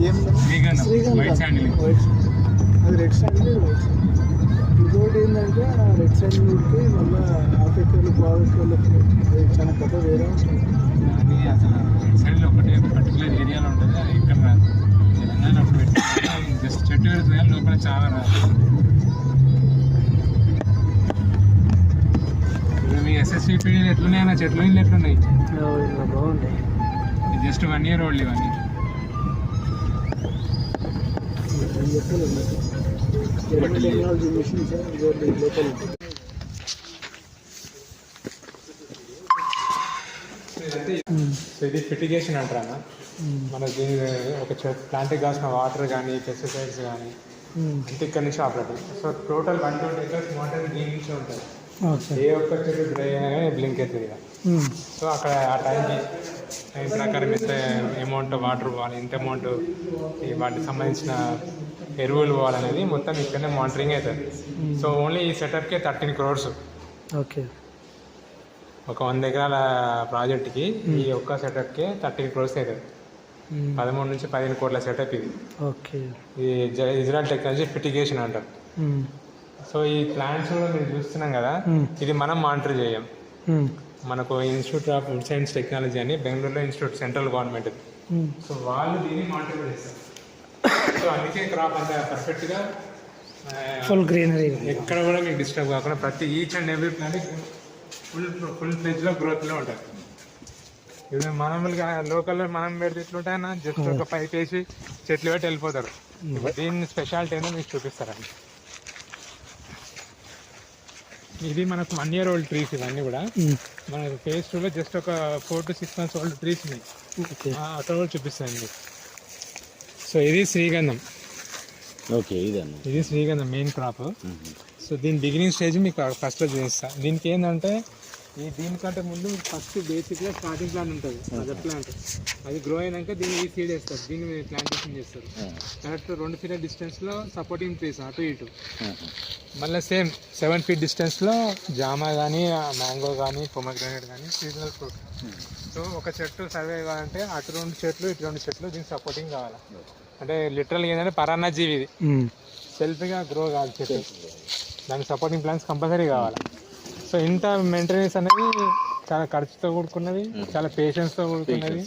ఏం white sandal. అది red sandal, ఇది వైట్ శాండిల్. ఇంకోటి ఏంటంటే ఆ రెడ్ శాండిల్కి మళ్ళీ ఆఫ్రికాలు బాగులకి అది చాలా పెద్ద వేరే ఉంటుంది. అది అసలు రెడ్ శాండిల్ ఒకటే పర్టికులర్ ఏరియాలో ఉంటుంది, అది ఇక్కడ రాదు. తెలంగాణ అప్పుడు పెట్టి జస్ట్ చెట్టు పెడుతుంది కానీ లోపల చాలా రాదు. ఇప్పుడు మీ ఎస్ఎస్సిపి ఎట్లున్నాయి అన్న, చెట్లు ఇల్లు ఎట్లున్నాయి? బాగుంటాయి. జస్ట్ 1 year old ఇవన్నీ. టెక్నాలజీ మిషన్స్ లోపల సో ఇది ఫిటిగేషన్ అంటారా? మన దీని ఒక ప్లాంట్కి కావాల్సిన వాటర్ కానీ పెస్టిసైడ్స్ కానీ అంటే ఇక్కడ నుంచి operating. So total 120 acres water దీని నుంచి ఉంటుంది. ఏ ఒక్క చెట్టు డ్రై అయినా కానీ బ్లింక్ అవుతుంది ఇక. సో అక్కడ ఆ టైం ప్రకారం ఎంత అమౌంట్ వాటర్ పోవాలి, ఎంత అమౌంట్ వాటికి సంబంధించిన ఎరువులు పోవాలనేది మొత్తం ఇక్కడనే మానిటరింగ్ అవుతుంది. సో ఓన్లీ ఈ సెటప్కే 13 crores. ఓకే. ఒక 100 acres ప్రాజెక్ట్కి ఈ ఒక్క సెటప్కే 13 crores అవుతుంది. 13 నుంచి 15 కోట్ల సెటప్ ఇది. ఓకే. ఇది ఇజ్రాయెల్ టెక్నాలజీ ఫిటిగేషన్ అంటారు. సో ఈ ప్లాంట్స్ కూడా మీరు చూస్తున్నాం కదా, ఇది మనం మానిటర్ చేయం. మనకు institute of food science technology అని బెంగళూరులో ఇన్స్టిట్యూట్, సెంట్రల్ గవర్నమెంట్. సో వాళ్ళు దీన్ని మానిటర్ చేస్తారు. సో అందుకే క్రాప్ అంతా పర్ఫెక్ట్గా ఫుల్ గ్రీనరీ, ఎక్కడ కూడా మీకు డిస్టర్బ్ కాకుండా ప్రతి each and every plant full ఫ్లెజ్లో గ్రోత్లో ఉంటుంది. ఇప్పుడు మామూలుగా లోకల్లో మనం పెడితే ఎట్లుంటాయన్నా, జస్ట్ ఒక పైప్ వేసి చెట్లు పెట్టి వెళ్ళిపోతారు. దీని స్పెషాలిటీ ఏందో మీకు చూపిస్తారండి. ఇది మనకు 1 year old ట్రీస్ ఇవన్నీ కూడా. మనకు ఫేస్ 2లో జస్ట్ ఒక 4 to 6 months old ట్రీస్ ఉన్నాయి. అక్కడ కూడా చూపిస్తాయండి. సో ఇది శ్రీగంధం. ఓకే. ఇది శ్రీగంధం మెయిన్ క్రాప్. సో దీని బిగినింగ్ స్టేజ్ మీకు ఫస్ట్లో చూపిస్తాను. దీనికి ఏంటంటే దీనికంటే ముందు ఫస్ట్ బేసిక్గా స్టార్టింగ్ ప్లాంట్ ఉంటుంది, అదర్ ప్లాంట్. అది గ్రో అయినాక దీన్ని ఈ సీడ్ వేస్తారు, దీన్ని ప్లాంటేషన్ చేస్తారు. కరెక్ట్ 2 feet డిస్టెన్స్లో సపోర్టింగ్ ట్రీస్ అటు ఇటు. మళ్ళీ సేమ్ 7 feet డిస్టెన్స్లో జామ కానీ, మ్యాంగో కానీ, పొమగ్రానేట్ కానీ సీజనల్ ఫ్రూట్. సో ఒక చెట్టు సర్వే కావాలంటే అటు 2 చెట్లు ఇటు 2 చెట్లు దీనికి సపోర్టింగ్ కావాలి. అంటే లిటరల్గా ఏంటంటే పరాన్నజీవి, ఇది సెల్ఫ్గా గ్రో కావాలి చెట్టు, దానికి సపోర్టింగ్ ప్లాంట్స్ కంపల్సరీ కావాలి. సో ఇంత మెయింటెనెన్స్ అనేది చాలా ఖర్చుతో కూడుకున్నది, చాలా పేషెన్స్తో కూడుకున్నది,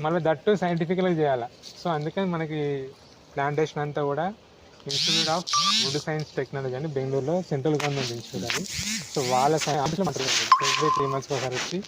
మళ్ళీ దట్టు సైంటిఫికల్గా చేయాలి. సో అందుకని మనకి ప్లాంటేషన్ అంతా కూడా institute of food science technology అని బెంగళూరులో సెంట్రల్ గవర్నమెంట్ ఇన్స్టిట్యూట్ అది. సో వాళ్ళ ఆఫీస్లో మాట్లాడుతుంది. 3 months ఒకసారి వచ్చి